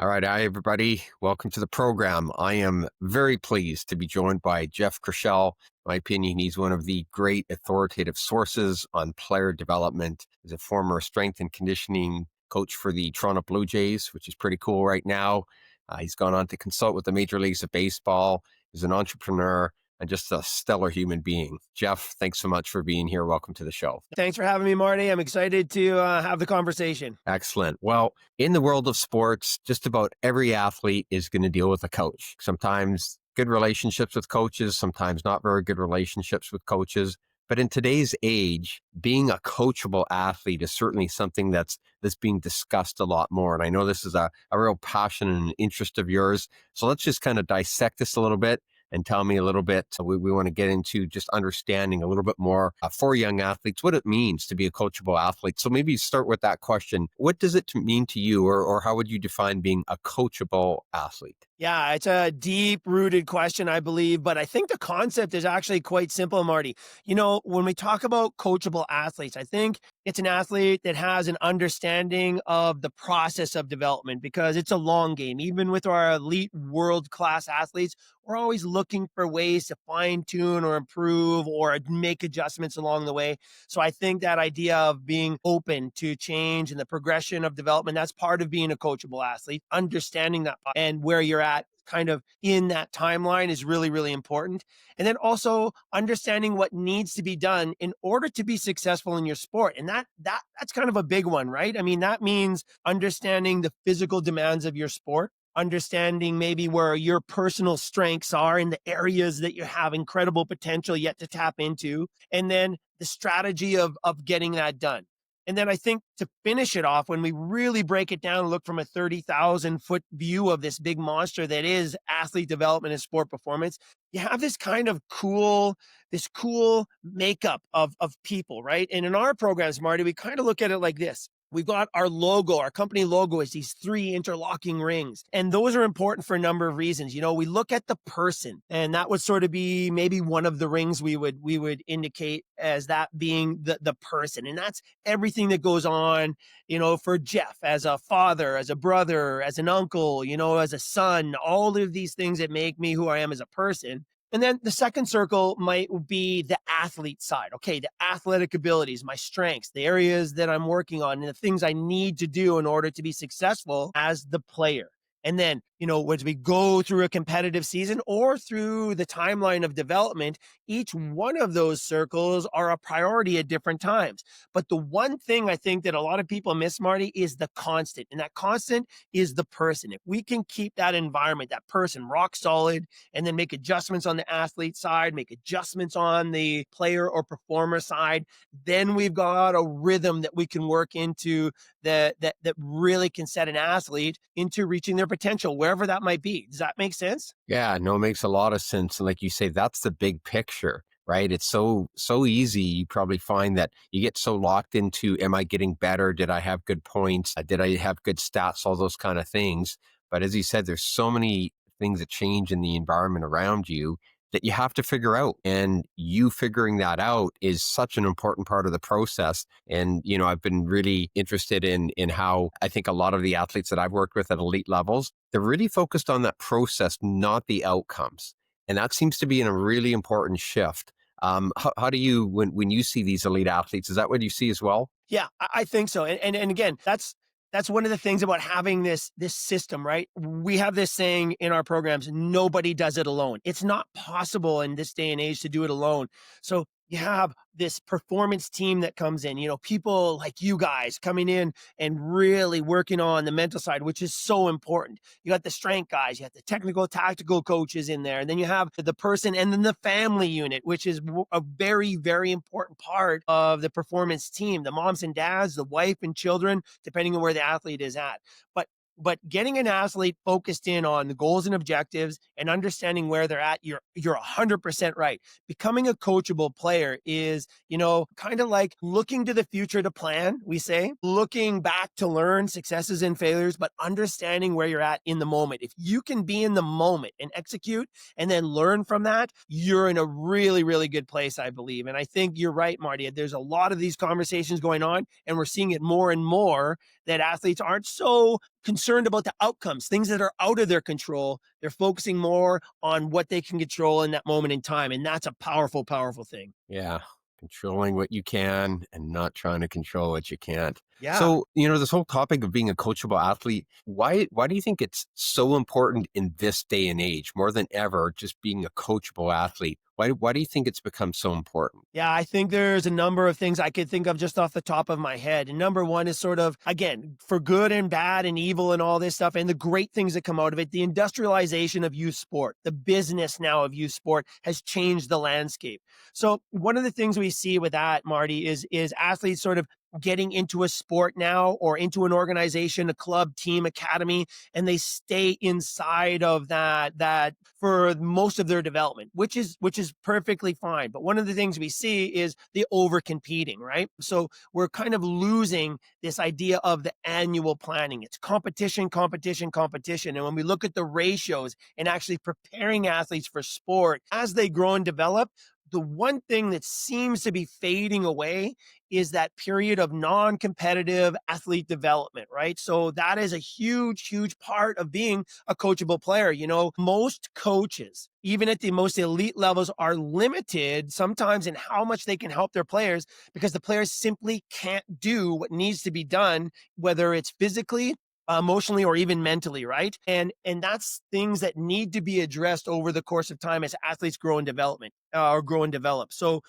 All right. Hi, everybody. Welcome to the program. I am very pleased to be joined by Jeff Krushell. In my opinion, he's one of the great authoritative sources on player development. He's a former strength and conditioning coach for the Toronto Blue Jays, which is pretty cool right now. He's gone on to consult with the major leagues of baseball. He's an entrepreneur and just a stellar human being. Jeff, thanks so much for being here. Welcome to the show. Thanks for having me, Marty. I'm excited to have the conversation. Excellent. Well, in the world of sports, just about every athlete is going to deal with a coach. Sometimes good relationships with coaches, sometimes not very good relationships with coaches. But in today's age, being a coachable athlete is certainly something that's being discussed a lot more. And I know this is a real passion and interest of yours. So let's just kind of dissect this a little bit and tell me a little bit. We want to get into just understanding a little bit more for young athletes, what it means to be a coachable athlete. So maybe start with that question. What does it mean to you, or how would you define being a coachable athlete? Yeah, it's a deep-rooted question, I believe, but I think the concept is actually quite simple, Marty. You know, when we talk about coachable athletes, I think it's an athlete that has an understanding of the process of development because it's a long game. Even with our elite world-class athletes, we're always looking for ways to fine-tune or improve or make adjustments along the way. So I think that idea of being open to change and the progression of development, that's part of being a coachable athlete. Understanding that and where you're at kind of in that timeline is really, really important. And then also understanding what needs to be done in order to be successful in your sport. And that's kind of a big one, right? I mean, that means understanding the physical demands of your sport, understanding maybe where your personal strengths are in the areas that you have incredible potential yet to tap into, and then the strategy of getting that done. And then I think to finish it off, when we really break it down and look from a 30,000 foot view of this big monster that is athlete development and sport performance, you have this kind of cool makeup of people, right? And in our programs, Marty, we kind of look at it like this. We've got our logo, our company logo is these 3 interlocking rings. And those are important for a number of reasons. You know, we look at the person, and that would sort of be maybe one of the rings we would indicate as that being the person. And that's everything that goes on, you know, for Jeff as a father, as a brother, as an uncle, you know, as a son, all of these things that make me who I am as a person. And then the second circle might be the athlete side. Okay, the athletic abilities, my strengths, the areas that I'm working on, and the things I need to do in order to be successful as the player. And then, you know, as we go through a competitive season or through the timeline of development, each one of those circles are a priority at different times. But the one thing I think that a lot of people miss, Marty, is the constant. And that constant is the person. If we can keep that environment, that person rock solid, and then make adjustments on the athlete side, make adjustments on the player or performer side, then we've got a rhythm that we can work into that really can set an athlete into reaching their potential, wherever that might be. Does that make sense? Yeah, no, it makes a lot of sense. And like you say, that's the big picture, right? It's so easy. You probably find that you get so locked into, am I getting better? Did I have good points? Did I have good stats? All those kind of things. But as you said, there's so many things that change in the environment around you that you have to figure out. And you figuring that out is such an important part of the process. And, you know, I've been really interested in how I think a lot of the athletes that I've worked with at elite levels, they're really focused on that process, not the outcomes. And that seems to be a really important shift. How do you, when you see these elite athletes, is that what you see as well? Yeah, I think so. And again, that's one of the things about having this system, right? We have this saying in our programs, nobody does it alone. It's not possible in this day and age to do it alone. So you have this performance team that comes in, you know, people like you guys coming in and really working on the mental side, which is so important. You got the strength guys, you have the technical, tactical coaches in there, and then you have the person and then the family unit, which is a very, very important part of the performance team, the moms and dads, the wife and children, depending on where the athlete is at. But getting an athlete focused in on the goals and objectives and understanding where they're at, you're 100% right. Becoming a coachable player is, you know, kind of like looking to the future to plan, we say, looking back to learn successes and failures, but understanding where you're at in the moment. If you can be in the moment and execute and then learn from that, you're in a really, really good place, I believe. And I think you're right, Marty. There's a lot of these conversations going on, and we're seeing it more and more that athletes aren't so concerned about the outcomes, things that are out of their control. They're focusing more on what they can control in that moment in time. And that's a powerful, powerful thing. Yeah. Controlling what you can and not trying to control what you can't. Yeah. So, this whole topic of being a coachable athlete, why do you think it's so important in this day and age, more than ever, just being a coachable athlete? Why do you think it's become so important? Yeah, I think there's a number of things I could think of just off the top of my head. And number one is sort of, again, for good and bad and evil and all this stuff, and the great things that come out of it, the industrialization of youth sport, the business now of youth sport has changed the landscape. So one of the things we see with that, Marty, is athletes sort of getting into a sport now or into an organization, a club, team, academy, and they stay inside of that for most of their development, which is perfectly fine. But one of the things we see is the over competing, right? So we're kind of losing this idea of the annual planning. It's competition, competition, competition. And when we look at the ratios and actually preparing athletes for sport as they grow and develop, the one thing that seems to be fading away is that period of non-competitive athlete development, right? So that is a huge, huge part of being a coachable player. Most coaches, even at the most elite levels, are limited sometimes in how much they can help their players because the players simply can't do what needs to be done, whether it's physically, emotionally, or even mentally, right? And that's things that need to be addressed over the course of time as athletes grow and grow and develop. So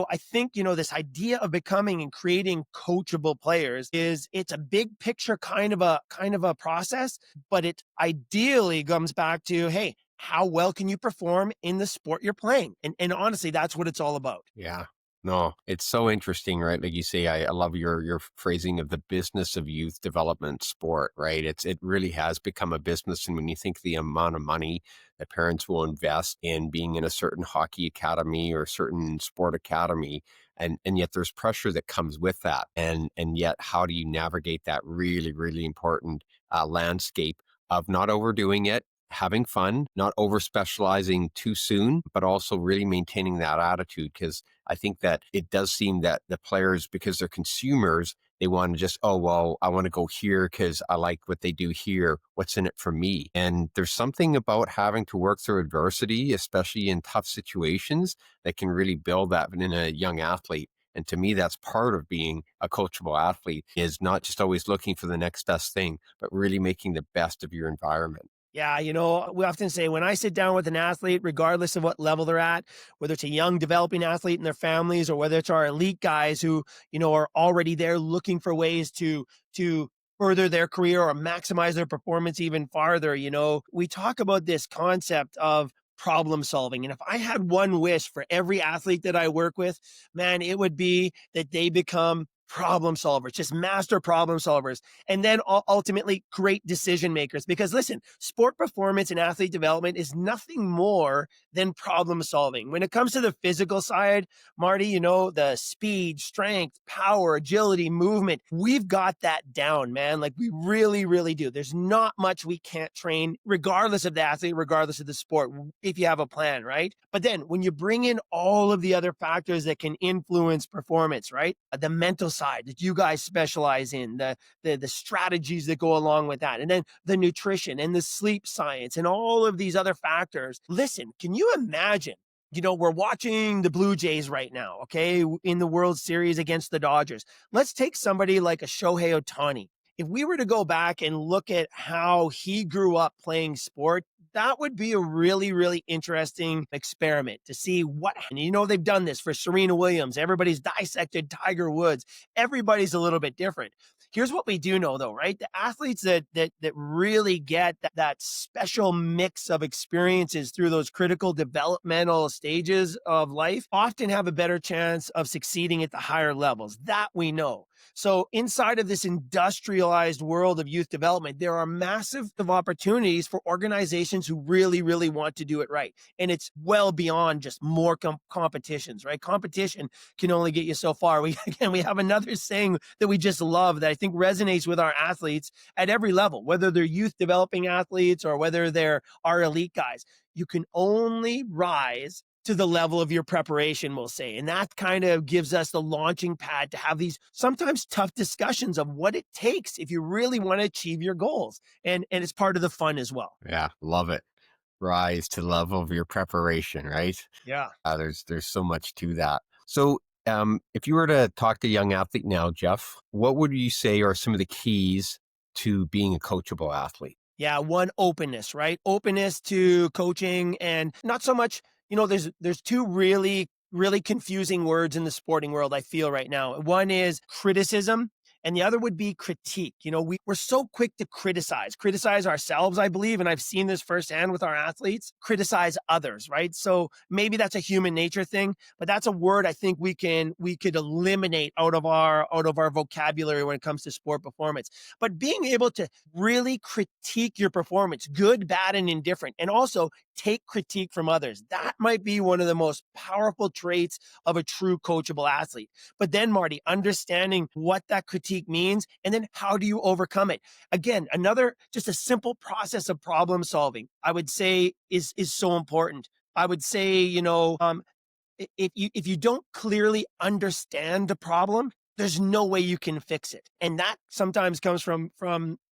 I think, this idea of becoming and creating coachable players it's a big picture kind of a process, but it ideally comes back to, hey, how well can you perform in the sport you're playing? And honestly, that's what it's all about. Yeah. No, it's so interesting, right? Like you say, I love your phrasing of the business of youth development sport, right? It really has become a business. And when you think the amount of money that parents will invest in being in a certain hockey academy or certain sport academy, and yet there's pressure that comes with that. And yet how do you navigate that really, really important landscape of not overdoing it, having fun, not over specializing too soon, but also really maintaining that attitude? Because I think that it does seem that the players, because they're consumers, they want to just, oh, well, I want to go here because I like what they do here. What's in it for me? And there's something about having to work through adversity, especially in tough situations, that can really build that in a young athlete. And to me, that's part of being a coachable athlete, is not just always looking for the next best thing, but really making the best of your environment. Yeah, we often say when I sit down with an athlete, regardless of what level they're at, whether it's a young developing athlete and their families, or whether it's our elite guys who, are already there looking for ways to further their career or maximize their performance even farther, we talk about this concept of problem solving. And if I had one wish for every athlete that I work with, man, it would be that they become problem solvers, just master problem solvers, and then ultimately great decision makers. Because listen, sport performance and athlete development is nothing more than problem solving. When it comes to the physical side, Marty, the speed, strength, power, agility, movement, we've got that down, man. Like we really, really do. There's not much we can't train, regardless of the athlete, regardless of the sport, if you have a plan, right? But then when you bring in all of the other factors that can influence performance, right? The mental side that you guys specialize in, the strategies that go along with that, and then the nutrition and the sleep science and all of these other factors. Listen, can you imagine? We're watching the Blue Jays right now, okay, in the World Series against the Dodgers. Let's take somebody like a Shohei Ohtani. If we were to go back and look at how he grew up playing sport, that would be a really, really interesting experiment to see what, and they've done this for Serena Williams. Everybody's dissected Tiger Woods. Everybody's a little bit different. Here's what we do know though, right? The athletes that really get that special mix of experiences through those critical developmental stages of life often have a better chance of succeeding at the higher levels. That we know. So inside of this industrialized world of youth development, there are massive opportunities for organizations who really, really want to do it right. And it's well beyond just more competitions, right? Competition can only get you so far. We have another saying that we just love that I think resonates with our athletes at every level, whether they're youth developing athletes or whether they're our elite guys. You can only rise to the level of your preparation, we'll say. And that kind of gives us the launching pad to have these sometimes tough discussions of what it takes if you really want to achieve your goals. And it's part of the fun as well. Yeah, love it. Rise to the level of your preparation, right? Yeah. There's so much to that. So, if you were to talk to a young athlete now, Jeff, what would you say are some of the keys to being a coachable athlete? Yeah, one, openness, right? Openness to coaching, and not so much, there's two really confusing words in the sporting world I feel right now. One is criticism and the other would be critique. We're so quick to criticize ourselves, I believe, and I've seen this firsthand with our athletes, criticize others, right? So maybe that's a human nature thing, but that's a word I think we could eliminate out of our vocabulary when it comes to sport performance. But being able to really critique your performance, good, bad, and indifferent, and also take critique from others. That might be one of the most powerful traits of a true coachable athlete. But then, Marty, understanding what that critique means, and then how do you overcome it? Again, just a simple process of problem solving, I would say is so important. I would say, if you don't clearly understand the problem, there's no way you can fix it. And that sometimes comes from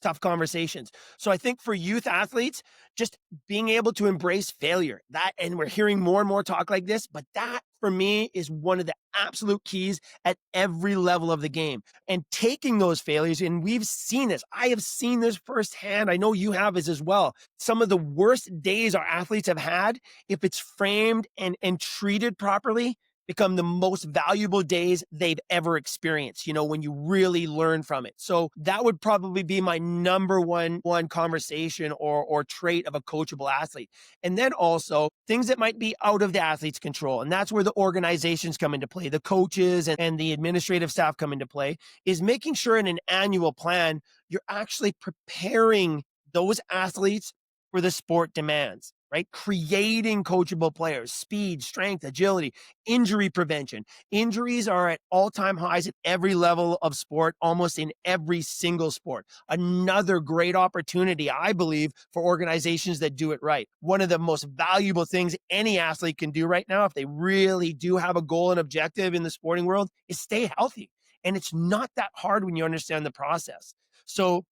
tough conversations. So I think for youth athletes, just being able to embrace failure, and we're hearing more and more talk like this, but that for me is one of the absolute keys at every level of the game. And taking those failures, and we've seen this, I have seen this firsthand. I know you have as well. Some of the worst days our athletes have had, if it's framed and treated properly, become the most valuable days they've ever experienced, when you really learn from it. So that would probably be my number one conversation or trait of a coachable athlete. And then also things that might be out of the athlete's control. And that's where the organizations come into play, the coaches and the administrative staff come into play, is making sure in an annual plan, you're actually preparing those athletes for the sport demands, right? Creating coachable players, speed, strength, agility, injury prevention. Injuries are at all-time highs at every level of sport, almost in every single sport. Another great opportunity, I believe, for organizations that do it right. One of the most valuable things any athlete can do right now, if they really do have a goal and objective in the sporting world, is stay healthy. And it's not that hard when you understand the process. So,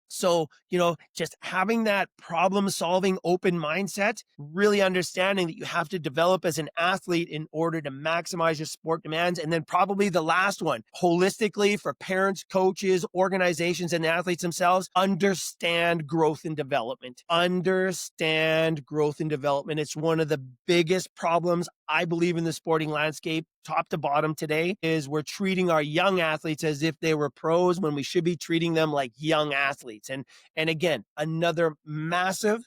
just having that problem solving open mindset, really understanding that you have to develop as an athlete in order to maximize your sport demands. And then probably the last one, holistically for parents, coaches, organizations, and athletes themselves, understand growth and development. Understand growth and development. It's one of the biggest problems I believe in the sporting landscape, top to bottom today, is we're treating our young athletes as if they were pros when we should be treating them like young athletes. And again, another massive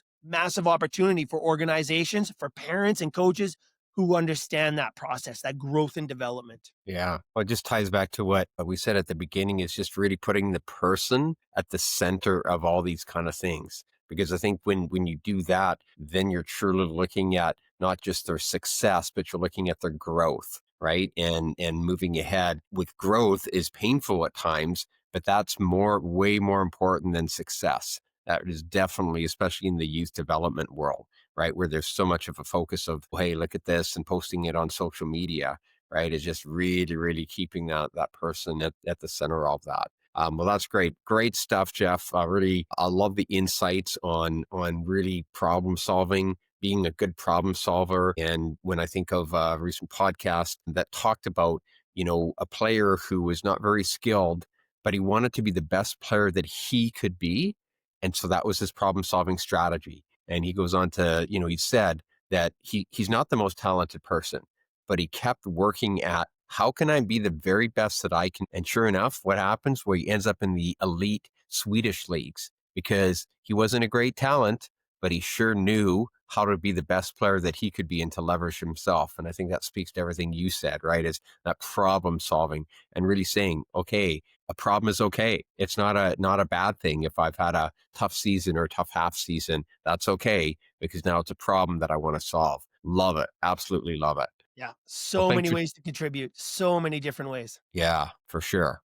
opportunity for organizations, for parents and coaches who understand that process, that growth and development. Yeah. Well, it just ties back to what we said at the beginning, is just really putting the person at the center of all these kind of things. Because I think when you do that, then you're truly looking at not just their success, but you're looking at their growth, right? And moving ahead with growth is painful at times, but that's way more important than success. That is definitely, especially in the youth development world, right? Where there's so much of a focus of, hey, look at this, and posting it on social media, right? Is just really, really keeping that person at the center of that. Well, that's great. Great stuff, Jeff. I love the insights on really problem solving, being a good problem solver. And when I think of a recent podcast that talked about, a player who was not very skilled, but he wanted to be the best player that he could be. And so that was his problem solving strategy. And he goes on to, he said that he's not the most talented person, but he kept working at, how can I be the very best that I can? And sure enough, what happens? Well, he ends up in the elite Swedish leagues because he wasn't a great talent, but he sure knew how to be the best player that he could be and to leverage himself. And I think that speaks to everything you said, right? Is that problem solving and really saying, okay, a problem is okay. It's not a bad thing. If I've had a tough season or a tough half season, that's okay, because now it's a problem that I want to solve. Love it. Absolutely love it. Yeah. Well, So many ways to contribute, so many different ways. yeah, for sure.